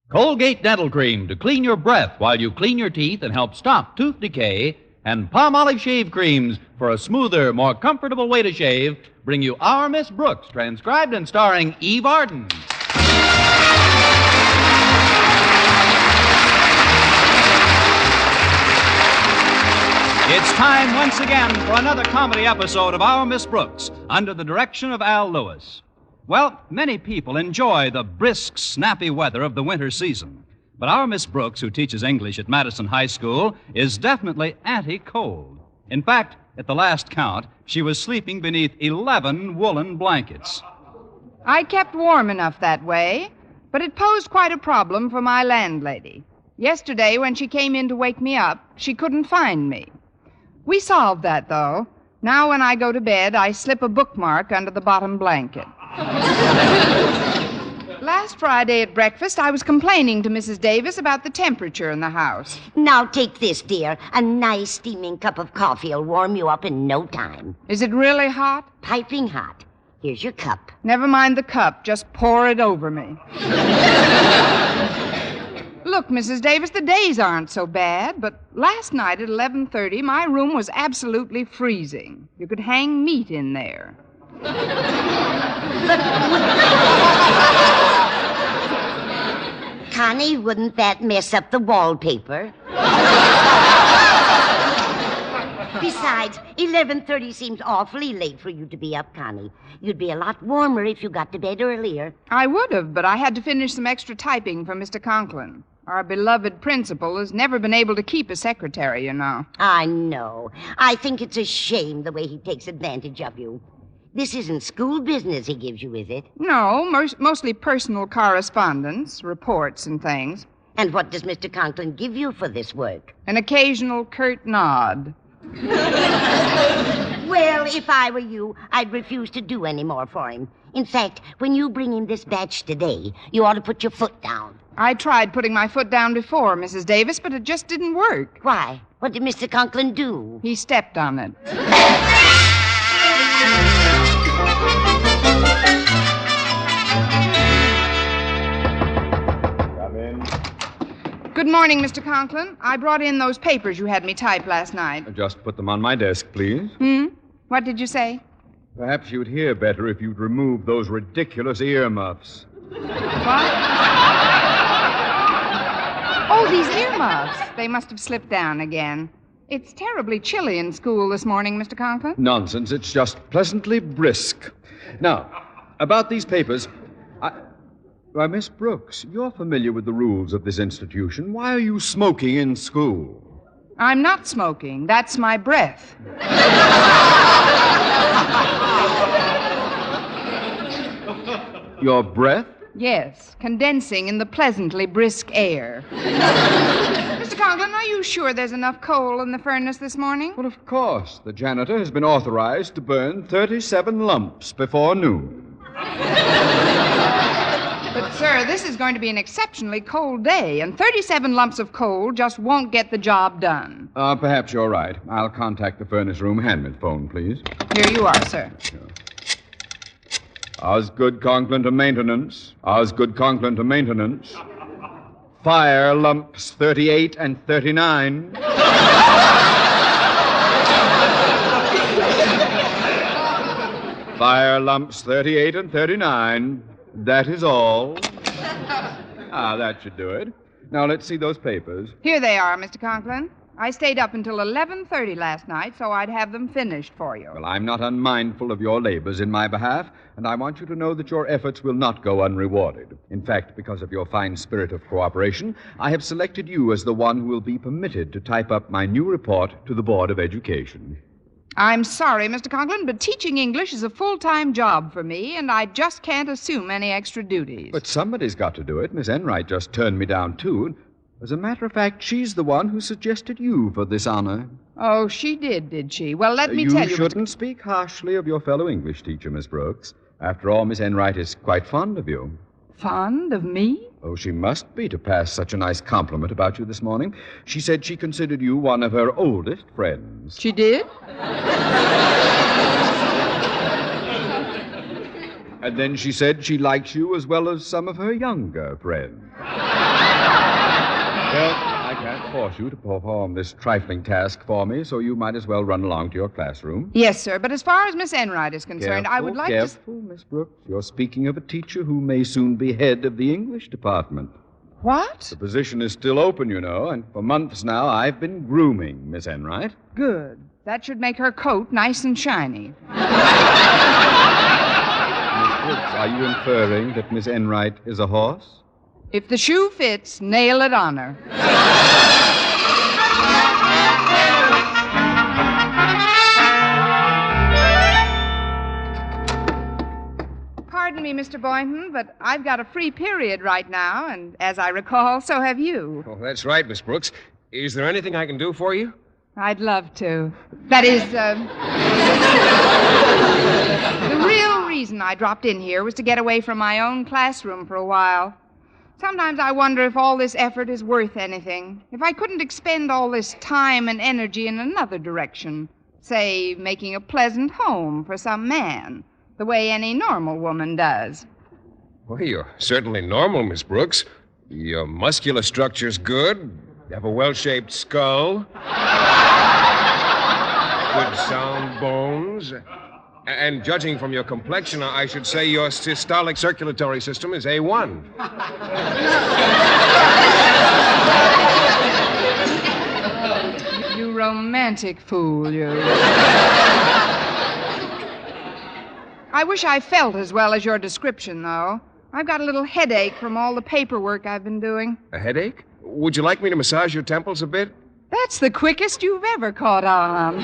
Colgate Dental Cream to clean your breath while you clean your teeth and help stop tooth decay. And Palmolive Shave Creams for a smoother, more comfortable way to shave bring you Our Miss Brooks, transcribed and starring Eve Arden. It's time once again for another comedy episode of Our Miss Brooks, under the direction of Al Lewis. Well, many people enjoy the brisk, snappy weather of the winter season. But our Miss Brooks, who teaches English at Madison High School, is definitely anti-cold. In fact, at the last count, she was sleeping beneath 11 woolen blankets. I kept warm enough that way, but it posed quite a problem for my landlady. Yesterday, when she came in to wake me up, she couldn't find me. We solved that, though. Now when I go to bed, I slip a bookmark under the bottom blanket. Last Friday at breakfast, I was complaining to Mrs. Davis about the temperature in the house. Now take this, dear. A nice steaming cup of coffee will warm you up in no time. Is it really hot? Piping hot. Here's your cup. Never mind the cup. Just pour it over me. Look, Mrs. Davis, the days aren't so bad, but last night at 11:30, my room was absolutely freezing. You could hang meat in there. Connie, wouldn't that mess up the wallpaper? Besides, 11:30 seems awfully late for you to be up, Connie. You'd be a lot warmer if you got to bed earlier. I would have, but I had to finish some extra typing for Mr. Conklin. Our beloved principal has never been able to keep a secretary, you know. I know. I think it's a shame the way he takes advantage of you. This isn't school business he gives you, is it? No, mostly personal correspondence, reports and things. And what does Mr. Conklin give you for this work? An occasional curt nod. Well, if I were you, I'd refuse to do any more for him. In fact, when you bring him this batch today, you ought to put your foot down. I tried putting my foot down before, Mrs. Davis, but it just didn't work. Why? What did Mr. Conklin do? He stepped on it. Come in. Good morning, Mr. Conklin. I brought in those papers you had me type last night. Just put them on my desk, please. What did you say? Perhaps you'd hear better if you'd remove those ridiculous earmuffs. What? Oh, these earmuffs. They must have slipped down again. It's terribly chilly in school this morning, Mr. Conklin. Nonsense. It's just pleasantly brisk. Now, about these papers, Why, Miss Brooks, you're familiar with the rules of this institution. Why are you smoking in school? I'm not smoking. That's my breath. Your breath? Yes, condensing in the pleasantly brisk air. Mr. Conklin, are you sure there's enough coal in the furnace this morning? Well, of course. The janitor has been authorized to burn 37 lumps before noon. But, sir, this is going to be an exceptionally cold day, and 37 lumps of coal just won't get the job done. Perhaps you're right. I'll contact the furnace room. Hand me the phone, please. Here you are, sir. Sure. Osgood Conklin to maintenance. Osgood Conklin to maintenance. Fire lumps 38 and 39. Fire lumps 38 and 39. That is all. That should do it. Now, let's see those papers. Here they are, Mr. Conklin. I stayed up until 11:30 last night, so I'd have them finished for you. Well, I'm not unmindful of your labors in my behalf, and I want you to know that your efforts will not go unrewarded. In fact, because of your fine spirit of cooperation, I have selected you as the one who will be permitted to type up my new report to the Board of Education. I'm sorry, Mr. Conklin, but teaching English is a full-time job for me, and I just can't assume any extra duties. But somebody's got to do it. Miss Enright just turned me down, too. As a matter of fact, she's the one who suggested you for this honor. Oh, she did she? Well, let me tell you... You shouldn't speak harshly of your fellow English teacher, Miss Brooks. After all, Miss Enright is quite fond of you. Fond of me? Oh, she must be to pass such a nice compliment about you this morning. She said she considered you one of her oldest friends. She did? And then she said she likes you as well as some of her younger friends. Well, I can't force you to perform this trifling task for me, so you might as well run along to your classroom. Yes, sir, but as far as Miss Enright is concerned, I would like Careful, Miss Brooks. You're speaking of a teacher who may soon be head of the English department. What? The position is still open, you know, and for months now I've been grooming Miss Enright. Good. That should make her coat nice and shiny. Miss Brooks, are you inferring that Miss Enright is a horse? If the shoe fits, nail it on her. Pardon me, Mr. Boynton, but I've got a free period right now, and as I recall, so have you. Oh, that's right, Miss Brooks. Is there anything I can do for you? I'd love to. That is, the real reason I dropped in here was to get away from my own classroom for a while. Sometimes I wonder if all this effort is worth anything. If I couldn't expend all this time and energy in another direction. Say, making a pleasant home for some man, the way any normal woman does. Well, you're certainly normal, Miss Brooks. Your muscular structure's good. You have a well-shaped skull. Good sound bones. And judging from your complexion, I should say your systolic circulatory system is A1. You romantic fool, you. I wish I felt as well as your description, though. I've got a little headache from all the paperwork I've been doing. A headache? Would you like me to massage your temples a bit? That's the quickest you've ever caught on.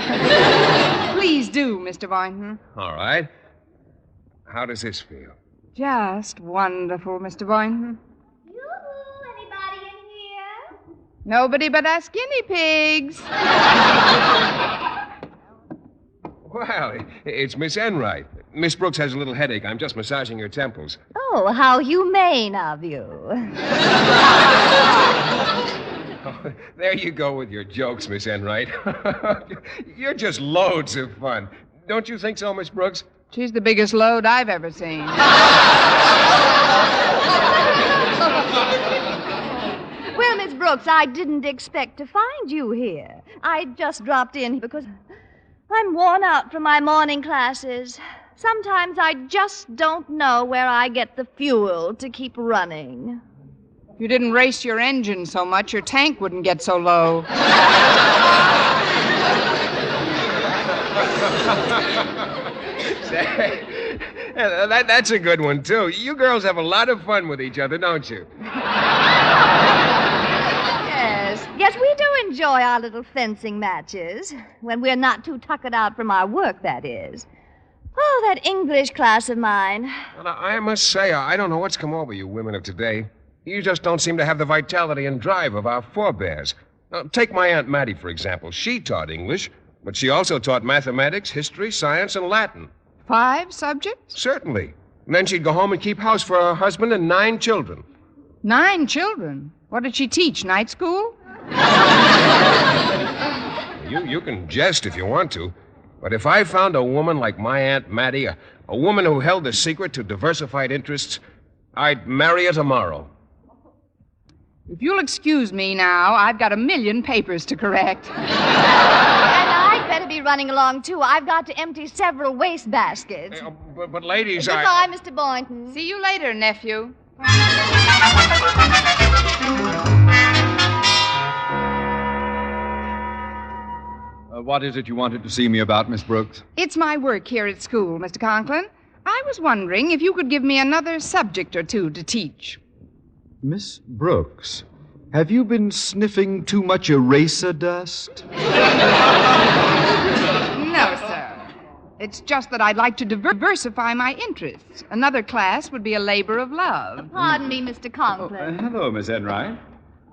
Please do, Mr. Boynton. All right. How does this feel? Just wonderful, Mr. Boynton. Yoo-hoo, anybody in here? Nobody but us guinea pigs. Well, it's Miss Enright. Miss Brooks has a little headache. I'm just massaging her temples. Oh, how humane of you. Oh, there you go with your jokes, Miss Enright. You're just loads of fun. Don't you think so, Miss Brooks? She's the biggest load I've ever seen. Well, Miss Brooks, I didn't expect to find you here. I just dropped in because I'm worn out from my morning classes. Sometimes I just don't know where I get the fuel to keep running. If you didn't race your engine so much, your tank wouldn't get so low. Say, that's a good one, too. You girls have a lot of fun with each other, don't you? Yes, we do enjoy our little fencing matches. When we're not too tuckered out from our work, that is. Oh, that English class of mine. Well, I must say, I don't know what's come over you women of today. You just don't seem to have the vitality and drive of our forebears. Now, take my Aunt Mattie, for example. She taught English, but she also taught mathematics, history, science, and Latin. 5 subjects? Certainly. And then she'd go home and keep house for her husband and 9 children. 9 children? What did she teach, night school? You can jest if you want to. But if I found a woman like my Aunt Mattie, a woman who held the secret to diversified interests, I'd marry her tomorrow. If you'll excuse me now, I've got 1,000,000 papers to correct. And I'd better be running along, too. I've got to empty several waste baskets. But ladies, Goodbye, Mr. Boynton. See you later, nephew. What is it you wanted to see me about, Miss Brooks? It's my work here at school, Mr. Conklin. I was wondering if you could give me another subject or two to teach. Miss Brooks, have you been sniffing too much eraser dust? No, sir. It's just that I'd like to diversify my interests. Another class would be a labor of love. Pardon me, Mr. Conklin. Hello, Miss Enright.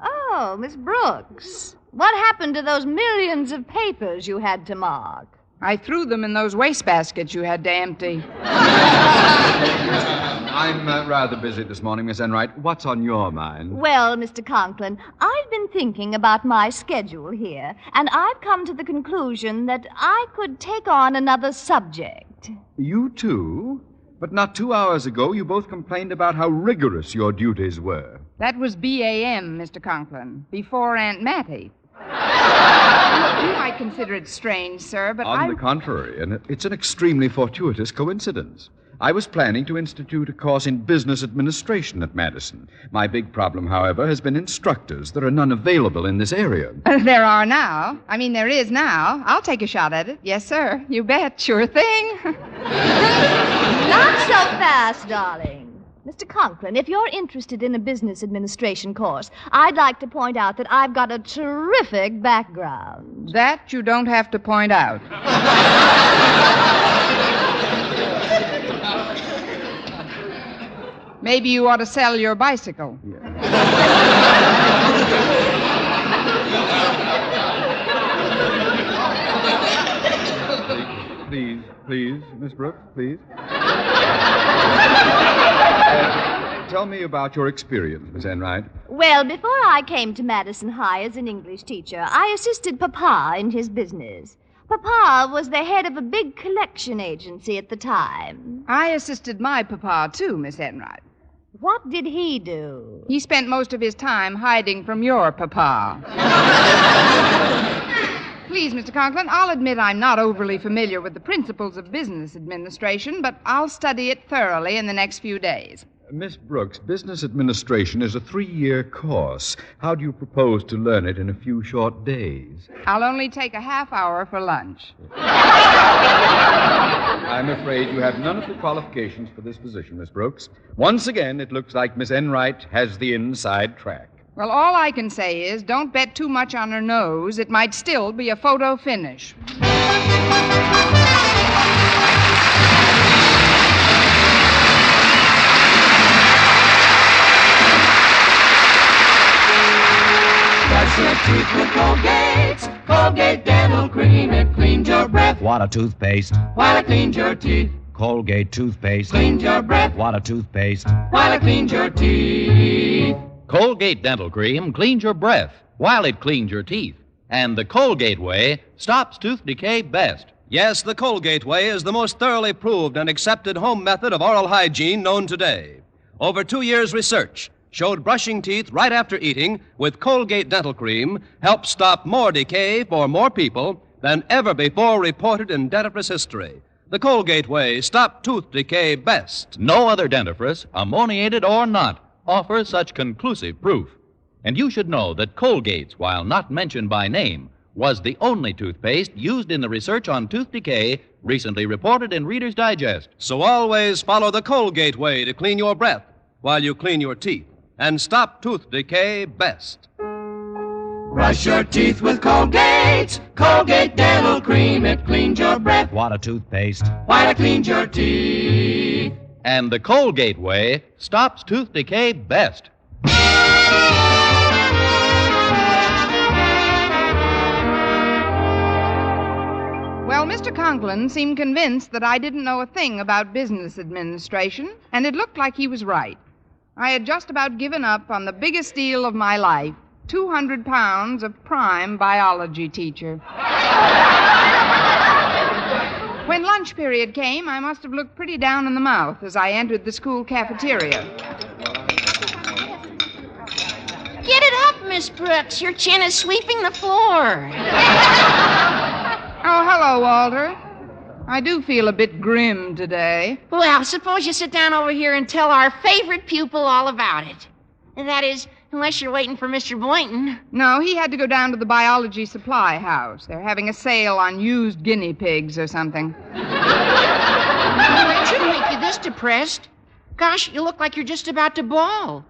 Oh, Miss Brooks. What happened to those millions of papers you had to mark? I threw them in those wastebaskets you had to empty. I'm rather busy this morning, Miss Enright. What's on your mind? Well, Mr. Conklin, I've been thinking about my schedule here, and I've come to the conclusion that I could take on another subject. You too? But not 2 hours ago, you both complained about how rigorous your duties were. That was B-A-M, Mr. Conklin, before Aunt Mattie. You might consider it strange, sir, but On the contrary, and it's an extremely fortuitous coincidence. I was planning to institute a course in business administration at Madison. My big problem, however, has been instructors. There are none available in this area. There are now. There is now. I'll take a shot at it. Yes, sir. You bet. Sure thing. Not so fast, darling. Mr. Conklin, if you're interested in a business administration course, I'd like to point out that I've got a terrific background. That you don't have to point out. Maybe you ought to sell your bicycle. Please, Miss Brooks, please. Tell me about your experience, Miss Enright. Well, before I came to Madison High as an English teacher, I assisted Papa in his business. Papa was the head of a big collection agency at the time. I assisted my papa, too, Miss Enright. What did he do? He spent most of his time hiding from your papa. Please, Mr. Conklin, I'll admit I'm not overly familiar with the principles of business administration, but I'll study it thoroughly in the next few days. Miss Brooks, business administration is a 3-year course. How do you propose to learn it in a few short days? I'll only take a half hour for lunch. I'm afraid you have none of the qualifications for this position, Miss Brooks. Once again, it looks like Miss Enright has the inside track. Well, all I can say is don't bet too much on her nose. It might still be a photo finish. Brush your teeth with Colgate. Colgate Dental Cream. It cleans your breath. What a toothpaste. While it cleans your teeth. Colgate toothpaste. Cleans your breath. What a toothpaste. While it cleans your teeth. Colgate Dental Cream cleans your breath while it cleans your teeth. And the Colgate way stops tooth decay best. Yes, the Colgate way is the most thoroughly proved and accepted home method of oral hygiene known today. Over 2 years' research showed brushing teeth right after eating with Colgate Dental Cream helps stop more decay for more people than ever before reported in dentifrice history. The Colgate way stopped tooth decay best. No other dentifrice, ammoniated or not, offers such conclusive proof. And you should know that Colgate's, while not mentioned by name, was the only toothpaste used in the research on tooth decay recently reported in Reader's Digest. So always follow the Colgate way to clean your breath while you clean your teeth and stop tooth decay best. Brush your teeth with Colgate. Colgate Dental Cream. It cleans your breath. What a toothpaste. While it cleans your teeth. And the Colgate way stops tooth decay best. Well, Mr. Conklin seemed convinced that I didn't know a thing about business administration, and it looked like he was right. I had just about given up on the biggest deal of my life, 200 pounds of prime biology teacher. When lunch period came, I must have looked pretty down in the mouth as I entered the school cafeteria. Get it up, Miss Brooks. Your chin is sweeping the floor. Oh, hello, Walter. I do feel a bit grim today. Well, suppose you sit down over here and tell our favorite pupil all about it. That is, unless you're waiting for Mr. Boynton. No, he had to go down to the biology supply house. They're having a sale on used guinea pigs or something. Oh, it shouldn't make you this depressed. Gosh, you look like you're just about to bawl.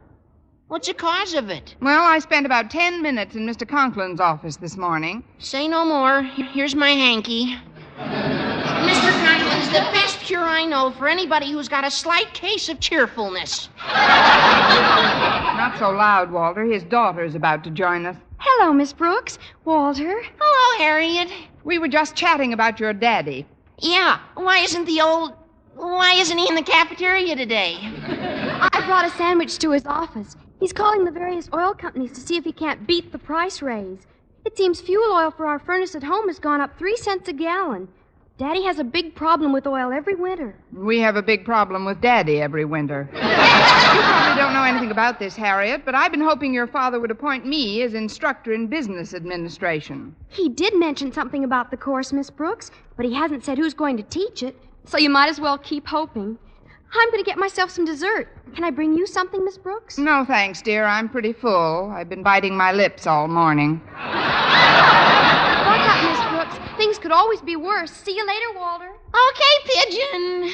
What's the cause of it? Well, I spent about 10 minutes in Mr. Conklin's office this morning. Say no more. Here's my hanky. Mr. Conklin's the best cure I know for anybody who's got a slight case of cheerfulness. Not so loud, Walter. His daughter's about to join us. Hello, Miss Brooks. Walter. Hello, Harriet. We were just chatting about your daddy. Yeah, why isn't he in the cafeteria today? I brought a sandwich to his office. He's calling the various oil companies to see if he can't beat the price raise. It seems fuel oil for our furnace at home has gone up 3 cents a gallon. Daddy has a big problem with oil every winter. We have a big problem with Daddy every winter. You probably don't know anything about this, Harriet, but I've been hoping your father would appoint me as instructor in business administration. He did mention something about the course, Miss Brooks, but he hasn't said who's going to teach it, so you might as well keep hoping. I'm going to get myself some dessert. Can I bring you something, Miss Brooks? No, thanks, dear. I'm pretty full. I've been biting my lips all morning. Buck up, Miss Brooks. Things could always be worse. See you later, Walter. Okay, Pigeon.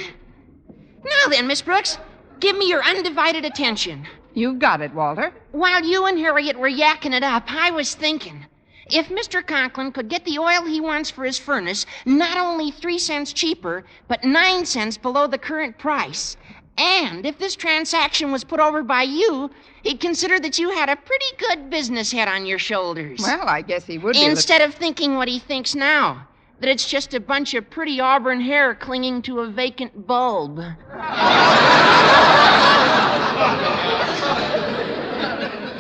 Now then, Miss Brooks, give me your undivided attention. You've got it, Walter. While you and Harriet were yakking it up, I was thinking, if Mr. Conklin could get the oil he wants for his furnace not only 3 cents cheaper, but 9 cents below the current price, and if this transaction was put over by you, he'd consider that you had a pretty good business head on your shoulders. Well, I guess he would be. Instead of thinking what he thinks now, that it's just a bunch of pretty auburn hair clinging to a vacant bulb.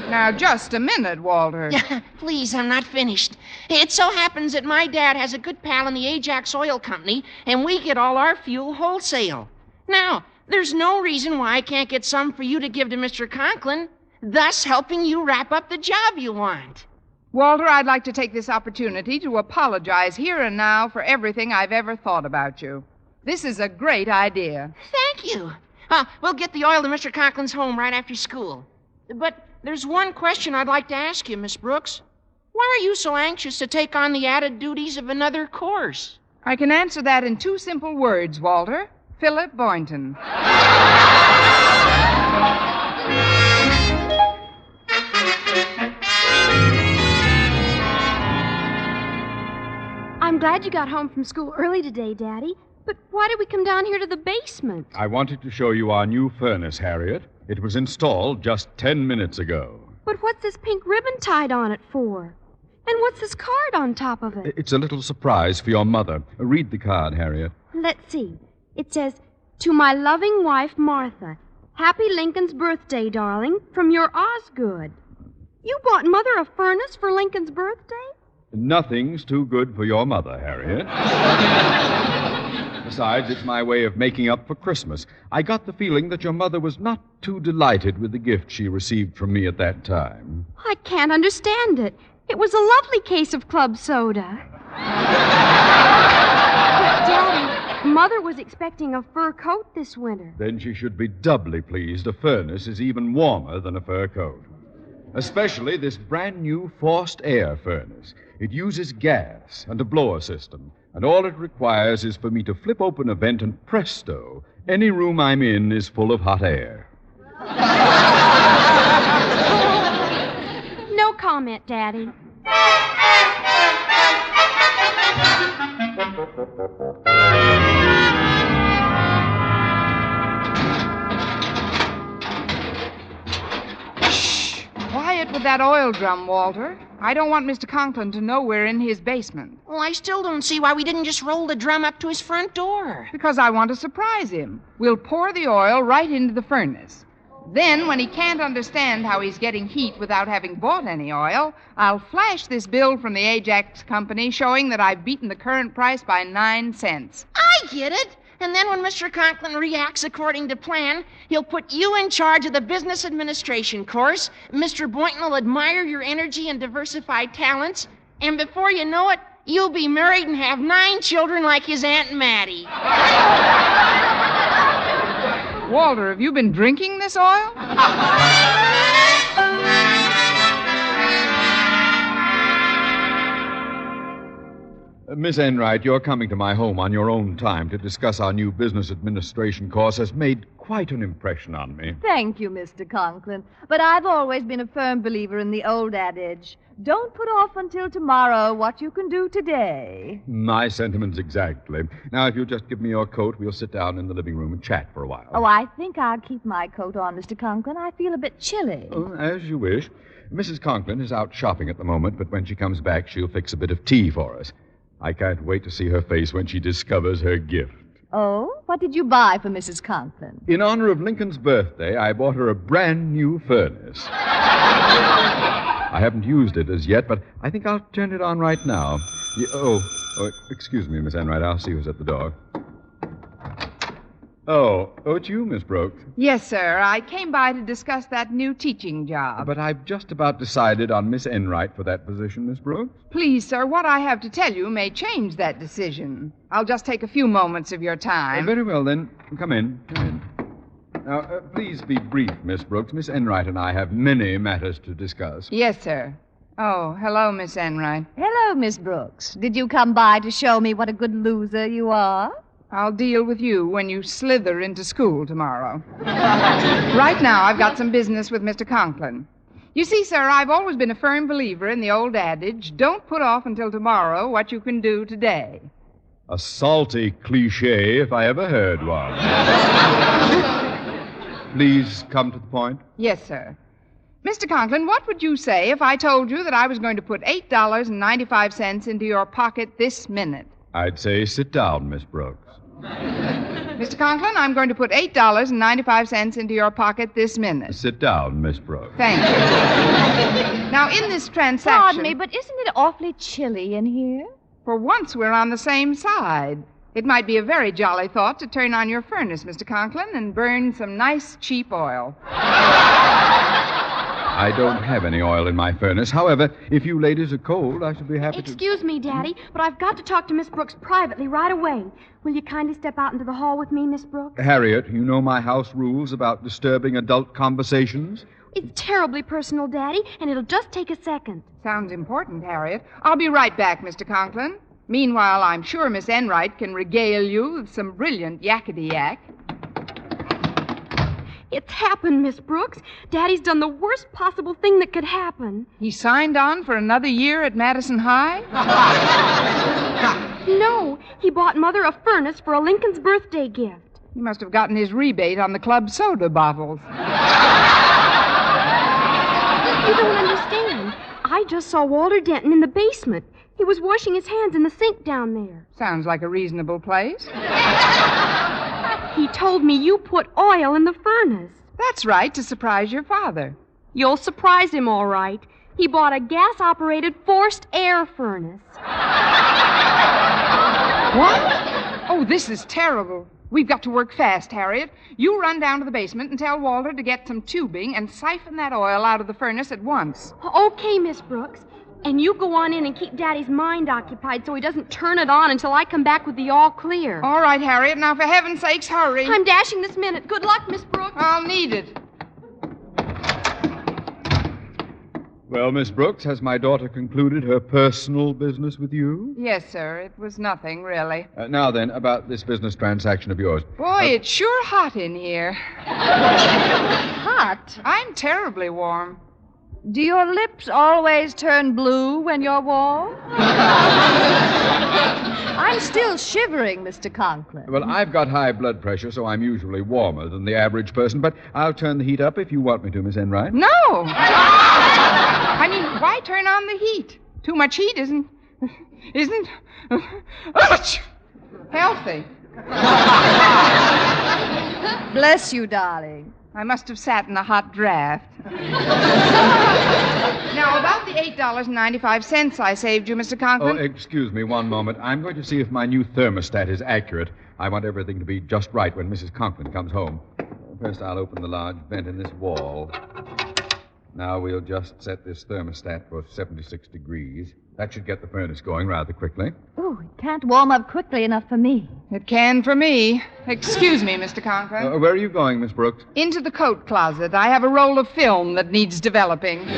Now, just a minute, Walter. Please, I'm not finished. It so happens that my dad has a good pal in the Ajax Oil Company, and we get all our fuel wholesale. Now, there's no reason why I can't get some for you to give to Mr. Conklin, thus helping you wrap up the job you want. Walter, I'd like to take this opportunity to apologize here and now for everything I've ever thought about you. This is a great idea. Thank you. We'll get the oil to Mr. Conklin's home right after school. But there's one question I'd like to ask you, Miss Brooks. Why are you so anxious to take on the added duties of another course? I can answer that in 2 simple words, Walter. Philip Boynton. I'm glad you got home from school early today, Daddy. But why did we come down here to the basement? I wanted to show you our new furnace, Harriet. It was installed just 10 minutes ago. But what's this pink ribbon tied on it for? And what's this card on top of it? It's a little surprise for your mother. Read the card, Harriet. Let's see. It says, "To my loving wife, Martha. Happy Lincoln's birthday, darling, from your Osgood." You bought Mother a furnace for Lincoln's birthday? Nothing's too good for your mother, Harriet. Besides, it's my way of making up for Christmas. I got the feeling that your mother was not too delighted with the gift she received from me at that time. I can't understand it. It was a lovely case of club soda. But, Daddy, Mother was expecting a fur coat this winter. Then she should be doubly pleased. A furnace is even warmer than a fur coat. Especially this brand new forced air furnace. It uses gas and a blower system. And all it requires is for me to flip open a vent and presto, any room I'm in is full of hot air. No comment, Daddy. Shh! Quiet with that oil drum, Walter. I don't want Mr. Conklin to know we're in his basement. Well, I still don't see why we didn't just roll the drum up to his front door. Because I want to surprise him. We'll pour the oil right into the furnace. Then, when he can't understand how he's getting heat without having bought any oil, I'll flash this bill from the Ajax Company showing that I've beaten the current price by 9 cents. I get it. And then when Mr. Conklin reacts according to plan, he'll put you in charge of the business administration course. Mr. Boynton will admire your energy and diversified talents. And before you know it, you'll be married and have 9 children like his Aunt Mattie. Walter, have you been drinking this oil? Miss Enright, your coming to my home on your own time to discuss our new business administration course has made quite an impression on me. Thank you, Mr. Conklin. But I've always been a firm believer in the old adage, don't put off until tomorrow what you can do today. My sentiments exactly. Now, if you'll just give me your coat, we'll sit down in the living room and chat for a while. Oh, I think I'll keep my coat on, Mr. Conklin. I feel a bit chilly. Oh, as you wish. Mrs. Conklin is out shopping at the moment, but when she comes back, she'll fix a bit of tea for us. I can't wait to see her face when she discovers her gift. Oh? What did you buy for Mrs. Conklin? In honor of Lincoln's birthday, I bought her a brand new furnace. I haven't used it as yet, but I think I'll turn it on right now. Oh, Oh, excuse me, Miss Enright. I'll see who's at the door. Oh, it's you, Miss Brooks. Yes, sir. I came by to discuss that new teaching job. But I've just about decided on Miss Enright for that position, Miss Brooks. Please, sir, what I have to tell you may change that decision. I'll just take a few moments of your time. Very well, then. Come in. Now, please be brief, Miss Brooks. Miss Enright and I have many matters to discuss. Yes, sir. Oh, hello, Miss Enright. Hello, Miss Brooks. Did you come by to show me what a good loser you are? I'll deal with you when you slither into school tomorrow. Right now, I've got some business with Mr. Conklin. You see, sir, I've always been a firm believer in the old adage, don't put off until tomorrow what you can do today. A salty cliche, if I ever heard one. Please come to the point. Yes, sir. Mr. Conklin, what would you say if I told you that I was going to put $8.95 into your pocket this minute? I'd say sit down, Miss Brooks. Mr. Conklin, I'm going to put $8.95 into your pocket this minute. Sit down, Miss Brooks. Thank you. Now, in this transaction... Pardon me, but isn't it awfully chilly in here? For once, we're on the same side. It might be a very jolly thought to turn on your furnace, Mr. Conklin, and burn some nice, cheap oil. I don't have any oil in my furnace. However, if you ladies are cold, I should be happy to... Excuse me, Daddy, but I've got to talk to Miss Brooks privately right away. Will you kindly step out into the hall with me, Miss Brooks? Harriet, you know my house rules about disturbing adult conversations? It's terribly personal, Daddy, and it'll just take a second. Sounds important, Harriet. I'll be right back, Mr. Conklin. Meanwhile, I'm sure Miss Enright can regale you with some brilliant yakety-yak. It's happened, Miss Brooks. Daddy's done the worst possible thing that could happen. He signed on for another year at Madison High? No, he bought Mother a furnace for a Lincoln's birthday gift. He must have gotten his rebate on the club soda bottles. You don't understand. I just saw Walter Denton in the basement. He was washing his hands in the sink down there. Sounds like a reasonable place. He told me you put oil in the furnace. That's right, to surprise your father. You'll surprise him, all right. He bought a gas-operated forced air furnace. What? Oh, this is terrible. We've got to work fast, Harriet. You run down to the basement and tell Walter to get some tubing and siphon that oil out of the furnace at once. Okay, Miss Brooks. And you go on in and keep Daddy's mind occupied so he doesn't turn it on until I come back with the all clear. All right, Harriet. Now, for heaven's sakes, hurry. I'm dashing this minute. Good luck, Miss Brooks. I'll need it. Well, Miss Brooks, has my daughter concluded her personal business with you? Yes, sir. It was nothing, really. Now then, about this business transaction of yours. Boy, it's sure hot in here. Hot? I'm terribly warm. Do your lips always turn blue when you're warm? I'm still shivering, Mr. Conklin. Well, I've got high blood pressure, so I'm usually warmer than the average person, but I'll turn the heat up if you want me to, Miss Enright. No! I mean, why turn on the heat? Too much heat isn't healthy. Bless you, darling. I must have sat in a hot draft. Now, about the $8.95 I saved you, Mr. Conklin. Oh, excuse me one moment. I'm going to see if my new thermostat is accurate. I want everything to be just right when Mrs. Conklin comes home. First, I'll open the large vent in this wall. Now, we'll just set this thermostat for 76 degrees. That should get the furnace going rather quickly. Oh, it can't warm up quickly enough for me. It can for me. Excuse me, Mr. Conklin. Where are you going, Miss Brooks? Into the coat closet. I have a roll of film that needs developing.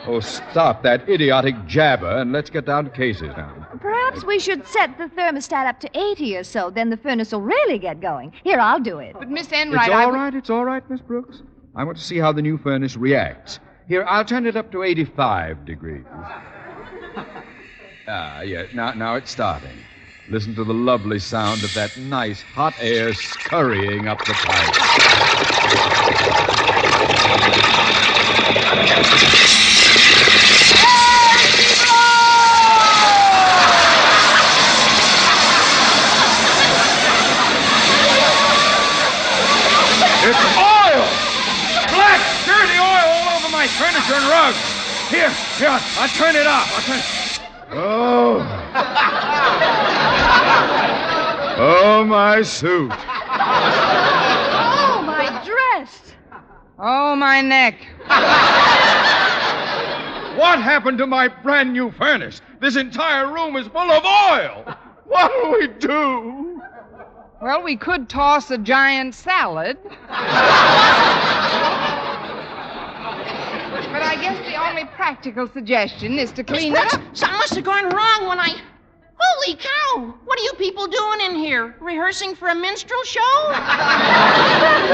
Oh, stop that idiotic jabber and let's get down to cases now. Perhaps we should set the thermostat up to 80 or so. Then the furnace will really get going. Here, I'll do it. But, Miss Enright, It's all right, Miss Brooks. I want to see how the new furnace reacts. Here, I'll turn it up to 85 degrees. Yeah. Now it's starting. Listen to the lovely sound of that nice hot air scurrying up the pipe. It's oil! Black, dirty oil all over my furniture and rugs. Here, I'll turn it up. Oh. Oh, my suit. Oh, my dress. Oh, my neck. What happened to my brand new furnace? This entire room is full of oil. What'll we do? Well, we could toss a giant salad. But I guess the only practical suggestion is to clean it up. Something must have gone wrong when I... Holy cow! What are you people doing in here? Rehearsing for a minstrel show?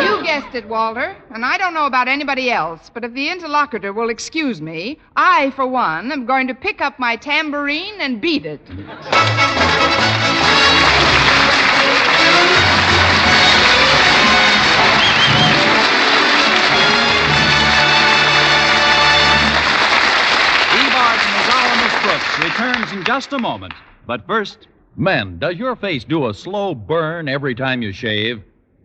You guessed it, Walter. And I don't know about anybody else, but if the interlocutor will excuse me, I, for one, am going to pick up my tambourine and beat it. Eve Arden as our Miss Brooks returns in just a moment. But first, men, does your face do a slow burn every time you shave?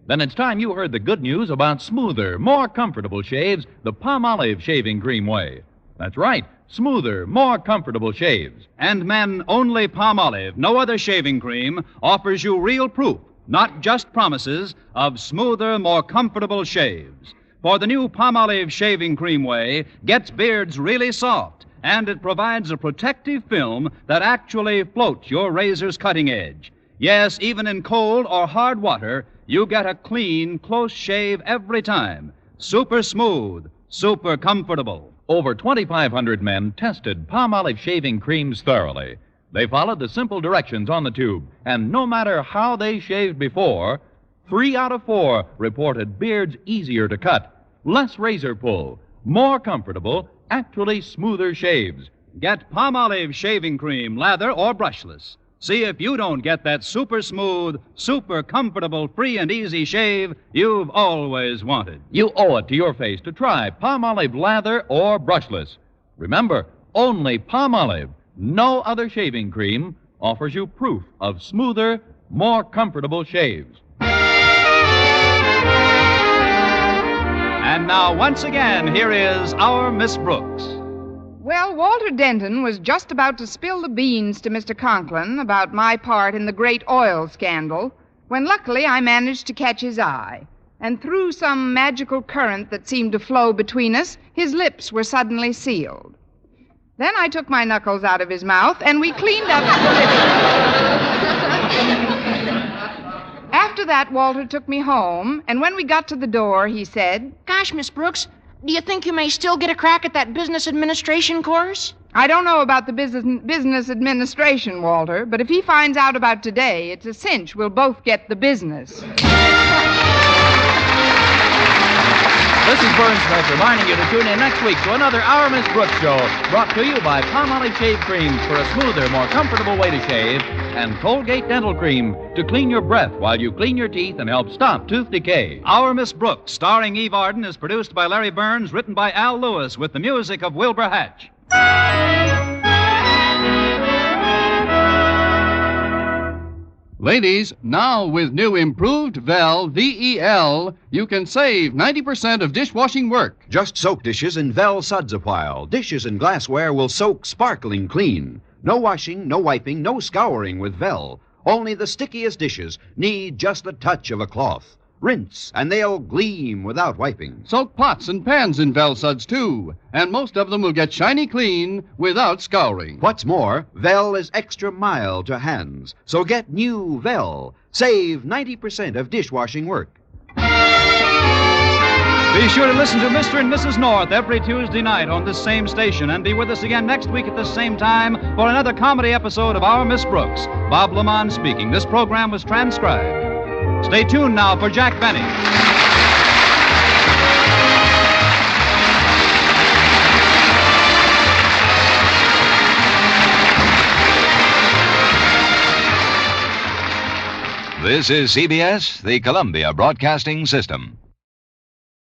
Then it's time you heard the good news about smoother, more comfortable shaves the Palmolive shaving cream way. That's right, smoother, more comfortable shaves. and men, only Palmolive, no other shaving cream, offers you real proof, not just promises, of smoother, more comfortable shaves. For the new Palmolive shaving cream way gets beards really soft, and it provides a protective film that actually floats your razor's cutting edge. Yes, even in cold or hard water, you get a clean, close shave every time. Super smooth, super comfortable. Over 2,500 men tested Palmolive shaving creams thoroughly. They followed the simple directions on the tube, and no matter how they shaved before, 3 out of 4 reported beards easier to cut, less razor pull, more comfortable, actually smoother shaves. Get Palmolive shaving cream, lather or brushless. See if you don't get that super smooth, super comfortable, free and easy shave you've always wanted. You owe it to your face to try Palmolive lather or brushless. Remember, only Palmolive, no other shaving cream, offers you proof of smoother, more comfortable shaves. And now, once again, here is our Miss Brooks. Well, Walter Denton was just about to spill the beans to Mr. Conklin about my part in the great oil scandal when luckily I managed to catch his eye. And through some magical current that seemed to flow between us, his lips were suddenly sealed. Then I took my knuckles out of his mouth and we cleaned up the After that, Walter took me home, and when we got to the door, he said, Gosh, Miss Brooks, do you think you may still get a crack at that business administration course? I don't know about the business administration, Walter, but if he finds out about today, it's a cinch we'll both get the business. This is Vern Smith reminding you to tune in next week to another Our Miss Brooks show, brought to you by Palmolive Shave Creams for a smoother, more comfortable way to shave, and Colgate Dental Cream to clean your breath while you clean your teeth and help stop tooth decay. Our Miss Brooks, starring Eve Arden, is produced by Larry Burns, written by Al Lewis, with the music of Wilbur Hatch. Ladies, now with new improved Vel VEL, you can save 90% of dishwashing work. Just soak dishes in Vel suds a while. Dishes and glassware will soak sparkling clean. No washing, no wiping, no scouring with Vel. Only the stickiest dishes need just the touch of a cloth. Rinse, and they'll gleam without wiping. Soak pots and pans in Vel suds, too. And most of them will get shiny clean without scouring. What's more, Vel is extra mild to hands. So get new Vel. Save 90% of dishwashing work. Be sure to listen to Mr. and Mrs. North every Tuesday night on this same station, and be with us again next week at the same time for another comedy episode of Our Miss Brooks. Bob Lamont speaking. This program was transcribed. Stay tuned now for Jack Benny. This is CBS, the Columbia Broadcasting System.